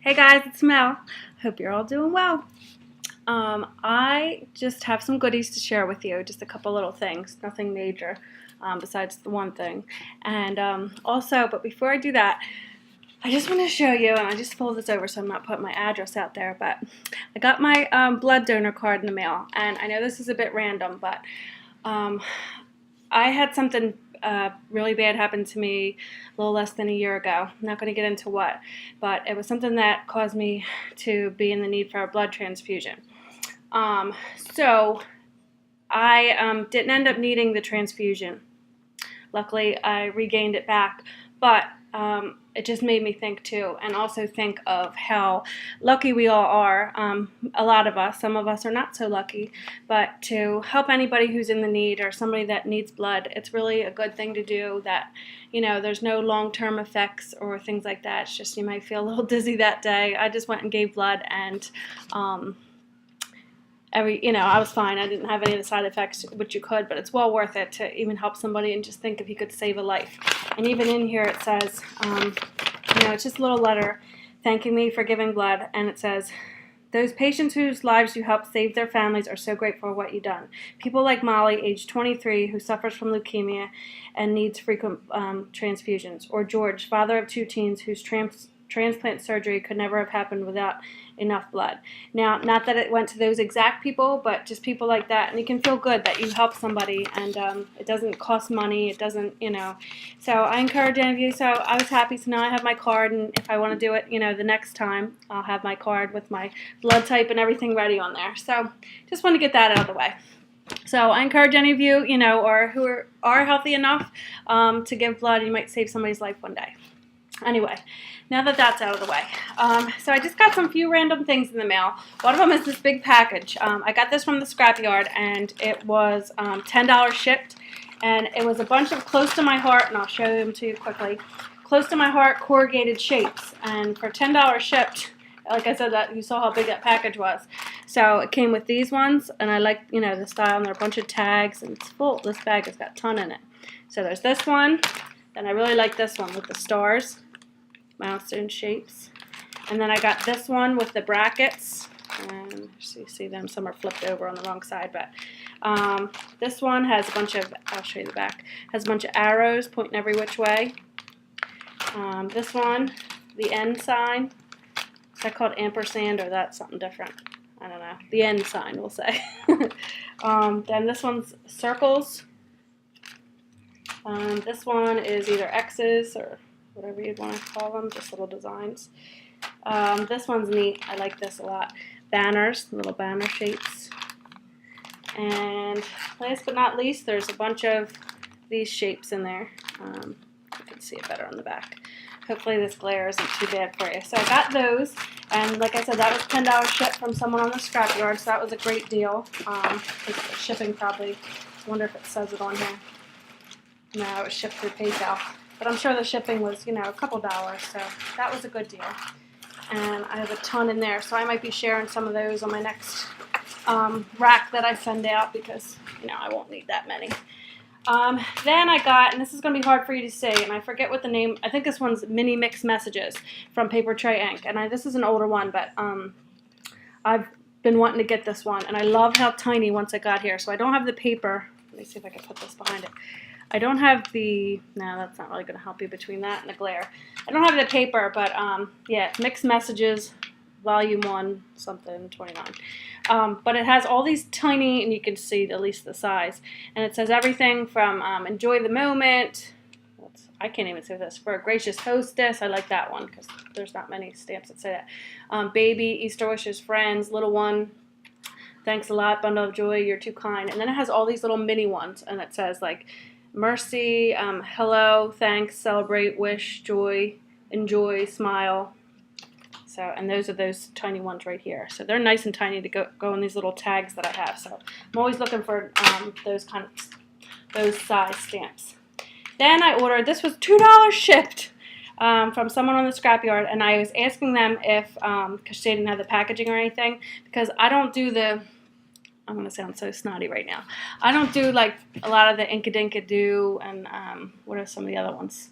Hey guys, it's Mel. Hope you're all doing well. I just have some goodies to share with you, just a couple little things, nothing major besides the one thing. And also, but before I do that, I just want to show you, and I just fold this over so I'm not putting my address out there, but I got my blood donor card in the mail, and I know this is a bit random, but I had something really bad happened to me a little less than a year ago. I'm not going to get into what, but it was something that caused me to be in the need for a blood transfusion. So I didn't end up needing the transfusion. Luckily, I regained it back, but it just made me think too, and also think of how lucky we all are. A lot of us, some of us are not so lucky, but to help anybody who's in the need or somebody that needs blood, it's really a good thing to do. That, you know, there's no long-term effects or things like that. It's just you might feel a little dizzy that day. I just went and gave blood, and I was fine. I didn't have any of the side effects, which you could, but it's well worth it to even help somebody and just think if you could save a life. And even in here it says, it's just a little letter thanking me for giving blood, and it says, those patients whose lives you helped save their families are so grateful for what you've done. People like Molly, age 23, who suffers from leukemia and needs frequent transfusions. Or George, father of 2 teens, whose transplant surgery could never have happened without enough blood. Now, not that it went to those exact people, but just people like that, and you can feel good that you help somebody, and it doesn't cost money, it doesn't, so I encourage any of you. So I was happy, so now I have my card, and if I want to do it, the next time, I'll have my card with my blood type and everything ready on there. So just want to get that out of the way. So I encourage any of you, or who are healthy enough to give blood, you might save somebody's life one day. Anyway, now that that's out of the way, so I just got some few random things in the mail. One of them is this big package. I got this from the Scrapyard, and it was $10 shipped, and it was a bunch of close to my heart, and I'll show them to you quickly, close to my heart corrugated shapes, and for $10 shipped, like I said, that you saw how big that package was. So it came with these ones, and I like, the style, and there are a bunch of tags, and it's full. This bag has got a ton in it. So there's this one, and I really like this one with the stars, milestone shapes. And then I got this one with the brackets, and so you see them, some are flipped over on the wrong side, but this one has a bunch of, I'll show you the back, has a bunch of arrows pointing every which way. This one, the end sign, is that called ampersand, or that's something different? I don't know. The end sign, we'll say. Then this one's circles. This one is either X's or whatever you'd want to call them, just little designs. This one's neat. I like this a lot. Banners, little banner shapes. And last but not least, there's a bunch of these shapes in there. You can see it better on the back. Hopefully this glare isn't too bad for you. So I got those, and like I said, that was $10 shipped from someone on the Scrapyard, so that was a great deal. Shipping probably, I wonder if it says it on here. No, it was shipped through PayPal. But I'm sure the shipping was, a couple dollars, so that was a good deal. And I have a ton in there, so I might be sharing some of those on my next rack that I send out because, I won't need that many. Then I got, and this is going to be hard for you to see, and I forget what the name, I think this one's Mini Mix Messages from Paper Tray Ink. And this is an older one, but I've been wanting to get this one, and I love how tiny once I got here. So I don't have the paper. Let me see if I can put this behind it. I don't have the, no, that's not really going to help you between that and the glare. I don't have the paper, but yeah, Mixed Messages, Volume 1, something, 29. But it has all these tiny, and you can see at least the size, and it says everything from enjoy the moment, I can't even say this, for a gracious hostess, I like that one, because there's not many stamps that say that. Baby, Easter wishes, friends, little one, thanks a lot, bundle of joy, you're too kind. And then it has all these little mini ones, and it says like, mercy, hello, thanks, celebrate, wish, joy, enjoy, smile. So, and those are those tiny ones right here. So they're nice and tiny to go in these little tags that I have. So I'm always looking for those size stamps. Then I ordered, this was $2 shipped from someone on the Scrapyard, and I was asking them if, because they didn't have the packaging or anything, because I don't do the, I'm going to sound so snotty right now. I don't do like a lot of the Inka-Dinka-Doo and what are some of the other ones?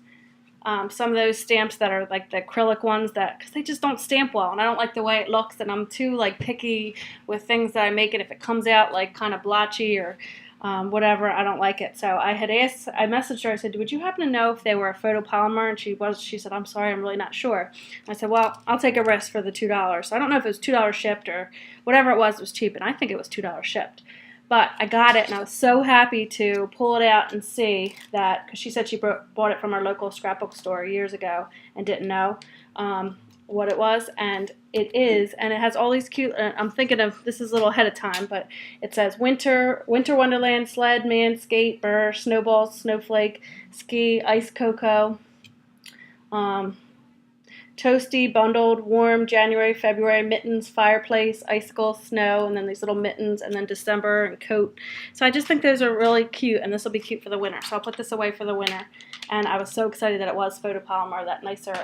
some of those stamps that are like the acrylic ones, that because they just don't stamp well, and I don't like the way it looks, and I'm too like picky with things that I make, and if it comes out like kind of blotchy or whatever, I don't like it. So I messaged her, I said, would you happen to know if they were a photopolymer? And she said, I'm sorry, I'm really not sure. I said, well, I'll take a risk for the $2. So I don't know if it was $2 shipped or whatever it was cheap, and I think it was $2 shipped. But I got it, and I was so happy to pull it out and see that, because she said she bought it from our local scrapbook store years ago and didn't know what it was, and it is, and it has all these cute, I'm thinking of, this is a little ahead of time, but it says Winter Wonderland, Sled, Man, Skate, Burr, Snowball, Snowflake, Ski, Ice Cocoa, Toasty, Bundled, Warm, January, February, Mittens, Fireplace, Icicle, Snow, and then these little mittens, and then December and Coat. So I just think those are really cute, and this will be cute for the winter. So I'll put this away for the winter. And I was so excited that it was photopolymer, that nicer,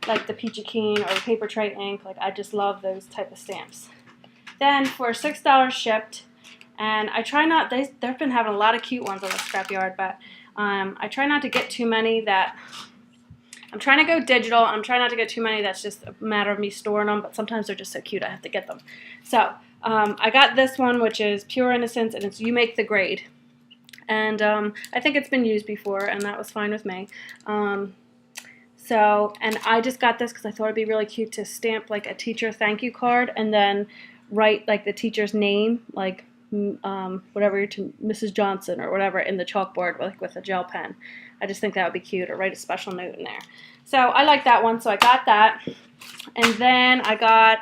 like the Peachy Keen or the Paper Tray ink. Like, I just love those type of stamps. Then for $6 shipped, and I try not, they've been having a lot of cute ones on the Scrapyard, but I try not to get too many that, I'm trying to go digital. I'm trying not to get too many that's just a matter of me storing them, but sometimes they're just so cute I have to get them. So I got this one, which is Pure Innocence, and it's You Make the Grade. And I think it's been used before, and that was fine with me. And I just got this because I thought it'd be really cute to stamp like a teacher thank you card and then write like the teacher's name, like whatever, to Mrs. Johnson or whatever, in the chalkboard, like with a gel pen. I just think that would be cute, or write a special note in there. So I like that one, so I got that. And then I got,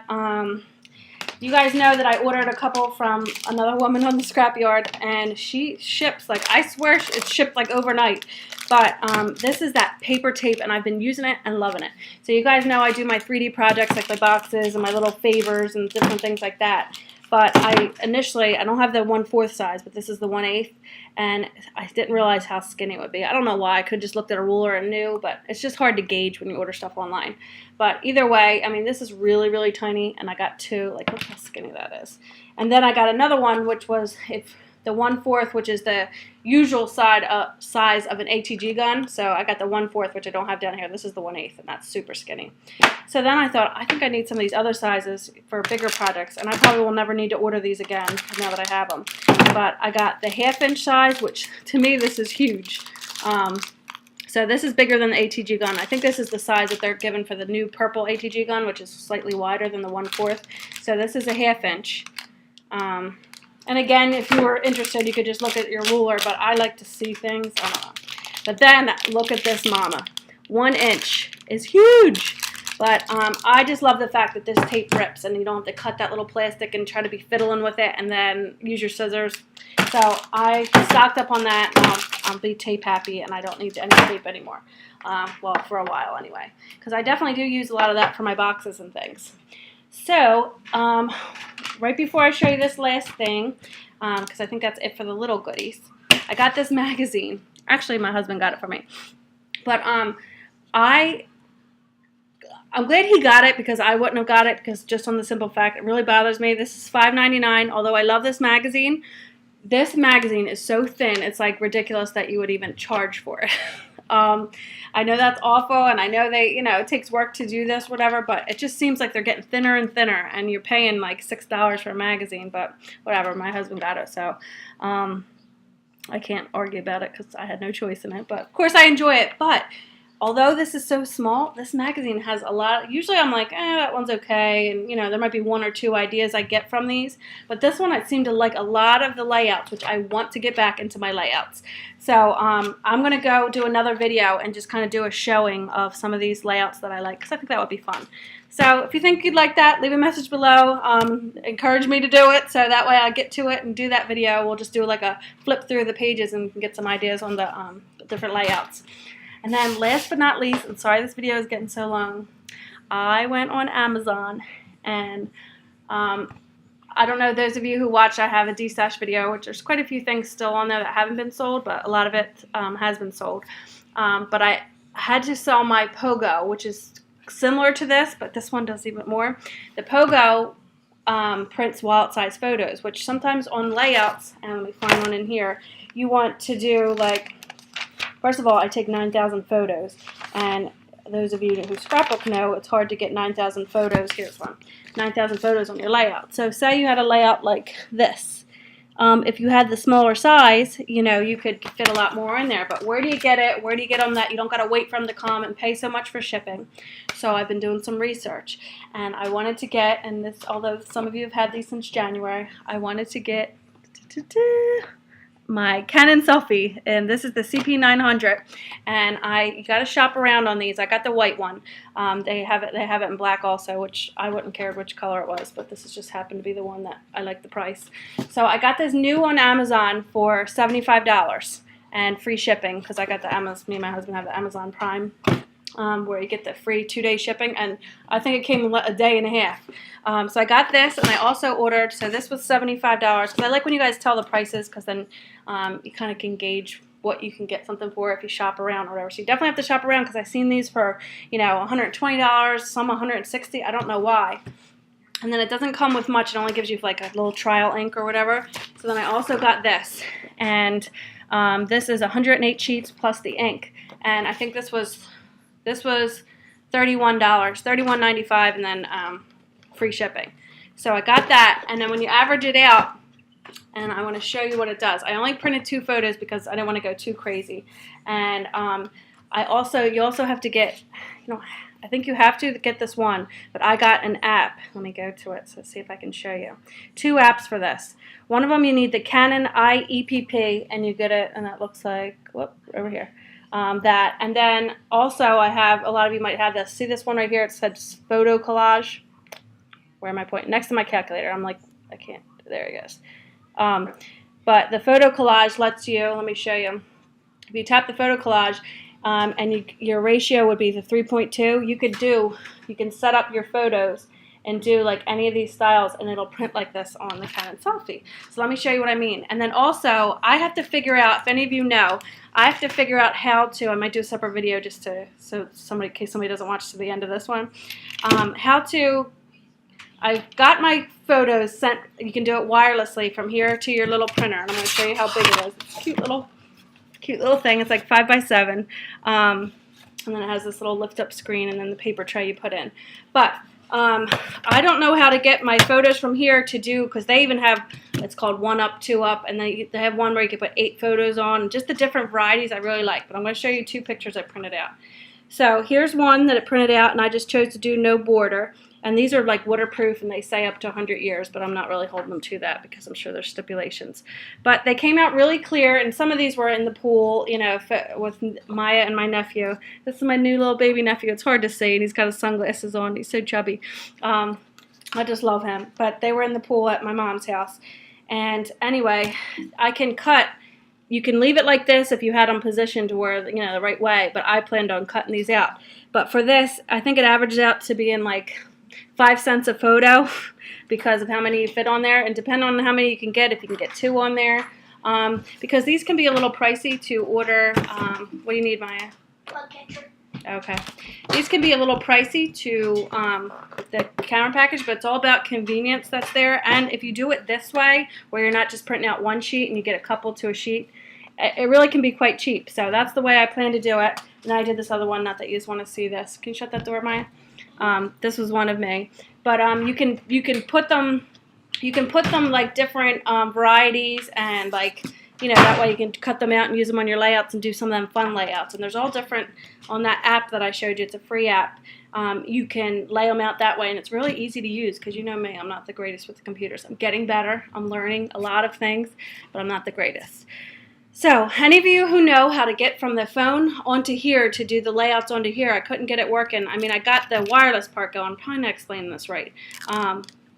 you guys know that I ordered a couple from another woman on the Scrapyard, and she ships, like, I swear it's shipped like overnight. But this is that paper tape, and I've been using it and loving it. So you guys know I do my 3D projects, like my boxes and my little favors and different things like that. But I don't have the 1/4 size, but this is the 1/8, and I didn't realize how skinny it would be. I don't know why. I could just looked at a ruler and knew, but it's just hard to gauge when you order stuff online. But either way, I mean, this is really, really tiny, and I got two. Like, look how skinny that is. And then I got another one, which was the 1/4, which is the usual size of an ATG gun. So I got the 1/4, which I don't have down here. This is the 1/8, and that's super skinny. So then I thought, I think I need some of these other sizes for bigger projects, and I probably will never need to order these again now that I have them. But I got the 1/2-inch size, which to me this is huge. So this is bigger than the ATG gun. I think this is the size that they're given for the new purple ATG gun, which is slightly wider than the 1/4. So this is a 1/2-inch. And again, if you were interested, you could just look at your ruler, but I like to see things. I don't know. But then, look at this mama. 1 inch is huge. But I just love the fact that this tape rips, and you don't have to cut that little plastic and try to be fiddling with it and then use your scissors. So I stocked up on that, and I'll be tape happy, and I don't need any tape anymore. Well, for a while anyway. Because I definitely do use a lot of that for my boxes and things. So, right before I show you this last thing, because I think that's it for the little goodies, I got this magazine. Actually, my husband got it for me. But I'm glad he got it, because I wouldn't have got it, because just on the simple fact, it really bothers me. This is $5.99, although I love this magazine. This magazine is so thin, it's like ridiculous that you would even charge for it. I know that's awful, and I know it takes work to do this, whatever, but it just seems like they're getting thinner and thinner, and you're paying like $6 for a magazine, but whatever, my husband got it, so I can't argue about it because I had no choice in it, but of course I enjoy it. But although this is so small, this magazine has a lot. Usually I'm like, that one's okay, and there might be 1 or 2 ideas I get from these, but this one I seem to like a lot of the layouts, which I want to get back into my layouts. So I'm going to go do another video and just kind of do a showing of some of these layouts that I like, because I think that would be fun. So if you think you'd like that, leave a message below. Encourage me to do it, so that way I get to it and do that video. We'll just do like a flip through the pages and get some ideas on the different layouts. And then last but not least, and sorry this video is getting so long, I went on Amazon, and I don't know, those of you who watched, I have a destash video, which there's quite a few things still on there that haven't been sold, but a lot of it has been sold. But I had to sell my Pogo, which is similar to this, but this one does even more. The Pogo prints wallet-size photos, which sometimes on layouts, and let me find one in here, you want to do like First of all, I take 9,000 photos, and those of you who scrapbook know it's hard to get 9,000 photos. Here's one. 9,000 photos on your layout. So say you had a layout like this. If you had the smaller size, you know, you could fit a lot more in there. But where do you get it? Where do you get them that you don't got to wait for them to come and pay so much for shipping? So I've been doing some research, and I wanted to get, and this, although some of you have had these since January, I wanted to get my Canon Selphy, and this is the CP900, and you got to shop around on these. I got the white one. They have it in black also, which I wouldn't care which color it was, but this has just happened to be the one that I like the price. So I got this new on Amazon for $75 and free shipping, because I got the Amazon. Me and my husband have the Amazon Prime. Where you get the free 2-day shipping, and I think it came a day and a half. So I got this, and I also ordered, so this was $75, because I like when you guys tell the prices, because then you kind of can gauge what you can get something for if you shop around or whatever. So you definitely have to shop around, because I've seen these for, you know, $120, some $160, I don't know why. And then it doesn't come with much, it only gives you like a little trial ink or whatever. So then I also got this, and this is 108 sheets plus the ink, and I think this was $31, $31.95, and then free shipping. So I got that, and then when you average it out, and I want to show you what it does. I only printed 2 photos because I didn't want to go too crazy. And you also have to get, you know, I think you have to get this one, but I got an app. Let me go to it, so see if I can show you. 2 apps for this. One of them you need the Canon IEPP, and you get it, and that looks like, whoop, over here. That, and then also I have, a lot of you might have this, see this one right here, it says photo collage. Where am I pointing? Next to my calculator. I'm like, I can't, there it goes. But the photo collage lets you, let me show you, if you tap the photo collage, and your ratio would be the 3.2, you can set up your photos and do like any of these styles, and it'll print like this on the Canon Selphy. So let me show you what I mean. And then also, I have to figure out, if any of you know, I have to figure out how to, I might do a separate video just to, in case somebody doesn't watch to the end of this one, I've got my photos sent, you can do it wirelessly from here to your little printer, and I'm going to show you how big it is. It's a cute little thing. It's like 5x7, and then it has this little lift up screen, and then the paper tray you put in. But I don't know how to get my photos from here to do, because they even have, it's called 1 up, 2 up, and they have one where you can put 8 photos on, just the different varieties I really like. But I'm going to show you 2 pictures I printed out. So here's one that it printed out, and I just chose to do no border. And these are like waterproof, and they say up to 100 years, but I'm not really holding them to that because I'm sure there's stipulations. But they came out really clear, and some of these were in the pool, you know, with Maya and my nephew. This is my new little baby nephew. It's hard to see, and he's got his sunglasses on. He's so chubby. I just love him. But they were in the pool at my mom's house. And anyway, I can cut. You can leave it like this if you had them positioned to where, you know, the right way, but I planned on cutting these out. But for this, I think it averages out to be in like 5 cents a photo because of how many you fit on there, and depending on how many you can get, if you can get 2 on there, because these can be a little pricey to order. What do you need, Maya? Bug catcher. Okay. These can be a little pricey to the counter package, but it's all about convenience that's there. And if you do it this way, where you're not just printing out 1 sheet and you get a couple to a sheet, it really can be quite cheap. So that's the way I plan to do it. And I did this other one, not that you just want to see this. Can you shut that door, Maya? This was one of me. But you can put them like different varieties, and like, you know, that way you can cut them out and use them on your layouts and do some of them fun layouts. And there's all different on that app that I showed you. It's a free app. You can lay them out that way, and it's really easy to use because you know me, I'm not the greatest with the computers. I'm getting better. I'm learning a lot of things, but I'm not the greatest. So, any of you who know how to get from the phone onto here to do the layouts onto here, I couldn't get it working. I mean, I got the wireless part going. I'm probably not explaining this right.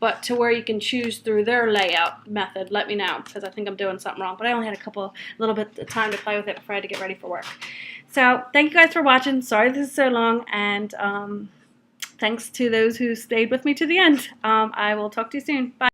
But to where you can choose through their layout method, let me know, because I think I'm doing something wrong. But I only had a little bit of time to play with it before I had to get ready for work. So, thank you guys for watching. Sorry this is so long, and thanks to those who stayed with me to the end. I will talk to you soon. Bye.